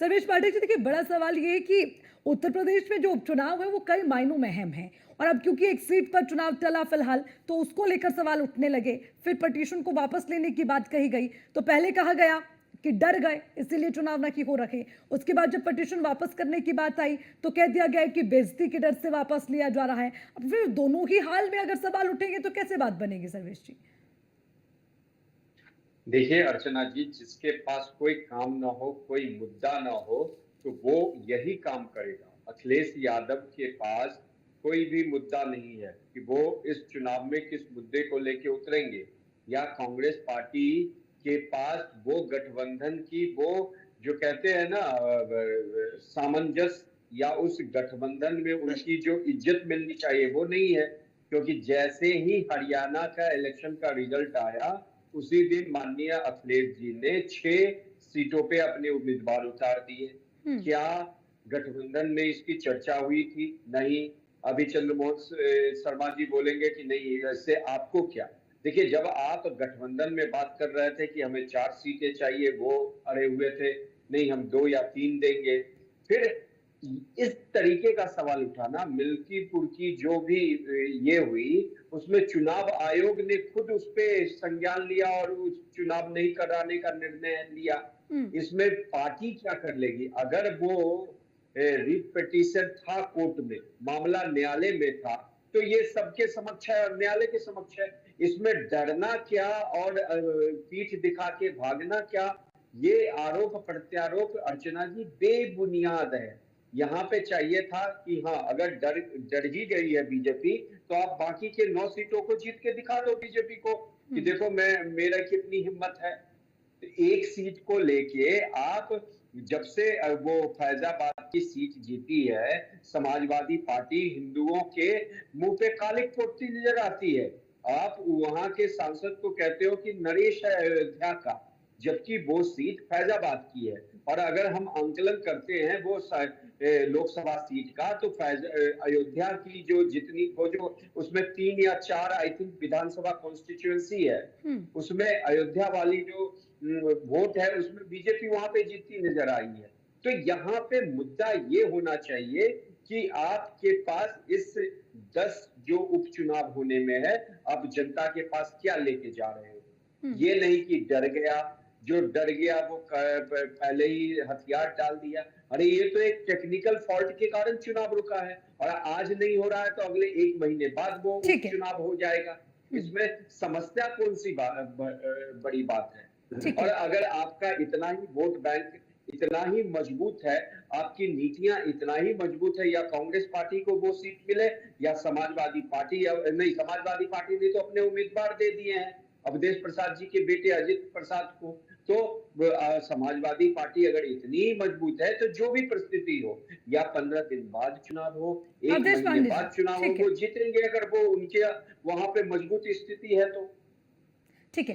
सर्वेश पाठक जी, देखिए बड़ा सवाल ये है कि उत्तर प्रदेश में जो उपचुनाव है वो कई मायनों में अहम है। और अब क्योंकि एक सीट पर चुनाव चला फिलहाल, तो उसको लेकर सवाल उठने लगे। फिर पटिशन को वापस लेने की बात कही गई, तो पहले कहा गया कि डर गए इसीलिए चुनाव ना की हो रखे। उसके बाद जब पटिशन वापस करने की बात आई तो कह दिया गया कि बेइज्जती के डर से वापस लिया जा रहा है। अब फिर दोनों ही हाल में अगर सवाल उठेंगे तो कैसे बात बनेगी सर्वेश जी? देखिए अर्चना जी, जिसके पास कोई काम ना हो, कोई मुद्दा ना हो, तो वो यही काम करेगा। अखिलेश यादव के पास कोई भी मुद्दा नहीं है कि वो इस चुनाव में किस मुद्दे को लेके उतरेंगे, या कांग्रेस पार्टी के पास वो गठबंधन की वो जो कहते हैं ना सामंजस्य, या उस गठबंधन में उनकी जो इज्जत मिलनी चाहिए वो नहीं है। क्योंकि जैसे ही हरियाणा का इलेक्शन का रिजल्ट आया, उसी दिन माननीय अखिलेश जी ने 6 सीटों पे अपने उम्मीदवार उतार दिए। हम्म। क्या गठबंधन में इसकी चर्चा हुई थी? नहीं। अभी चंद्रमोहन शर्मा जी बोलेंगे कि नहीं, इससे आपको क्या? देखिए, जब आप गठबंधन में बात कर रहे थे कि हमें 4 सीटें चाहिए, वो अड़े हुए थे, नहीं हम 2 या 3 देंगे। फिर इस तरीके का सवाल उठाना, मिल्कीपुर की जो भी ये हुई, उसमें चुनाव आयोग ने खुद उस पे संज्ञान लिया और उस चुनाव नहीं कराने का निर्णय लिया। हम्म। इसमें पार्टी क्या कर लेगी? अगर वो रिट पिटीशन था कोर्ट में, मामला न्यायालय में था, तो ये सबके समक्ष है और न्यायालय के समक्ष है। इसमें डरना क्या और पीठ दिखा के भागना क्या? ये आरोप प्रत्यारोप अर्चना जी बेबुनियाद है। यहाँ पे चाहिए था कि हाँ, अगर डर डर ही गई है बीजेपी, तो आप बाकी के 9 सीटों को जीत के दिखा दो बीजेपी को कि हम्म। देखो मैं मेरा कितनी हिम्मत है। एक सीट को लेके आप, जब से वो फैजाबाद की सीट जीती है, समाजवादी पार्टी हिंदुओं के मुंह पे कालिक पोतती नजर आती है। आप वहां के सांसद को कहते हो कि नरेश है अयोध्या का, जबकि वो सीट फैजाबाद की है। और अगर हम आंकलन करते हैं वो लोकसभा सीट का, तो अयोध्या की जो जितनी वो जो उसमें 3 या 4 आई थिंक विधानसभा कॉन्स्टिट्यूएंसी है, हम्म। उसमें अयोध्या वाली जो वोट है उसमें बीजेपी वहां पे जीतती नजर आई है। तो यहाँ पे मुद्दा ये होना चाहिए कि आपके पास इस 10 जो उपचुनाव होने में है, आप जनता के पास क्या लेके जा रहे हो। हम्म। ये नहीं कि डर गया, जो डर गया वो पहले ही हथियार डाल दिया। अरे ये तो एक टेक्निकल फॉल्ट के कारण चुनाव रुका है, और आज नहीं हो रहा है तो अगले 1 महीने बाद वो ठीक है। उपचुनाव हो जाएगा। हम्म। इसमें समस्या कौन सी बड़ी बात है? ठीक और है। अगर आपका इतना ही वोट बैंक इतना ही मजबूत है, आपकी नीतियां इतना ही मजबूत है, या कांग्रेस पार्टी को वो सीट मिले या समाजवादी पार्टी, या नहीं, समाजवादी पार्टी ने तो अपने उम्मीदवार दे दिए हैं अवधेश प्रसाद जी के बेटे अजित प्रसाद को। तो समाजवादी पार्टी अगर इतनी ही मजबूत है, तो जो भी परिस्थिति हो, या 15 दिन बाद चुनाव हो, 1 अवधेश महीने पांडे जी। बाद चुनाव हो, ठीक है। वो जीतेंगे अगर वो उनके वहां पे मजबूत स्थिति है तो। ठीक है।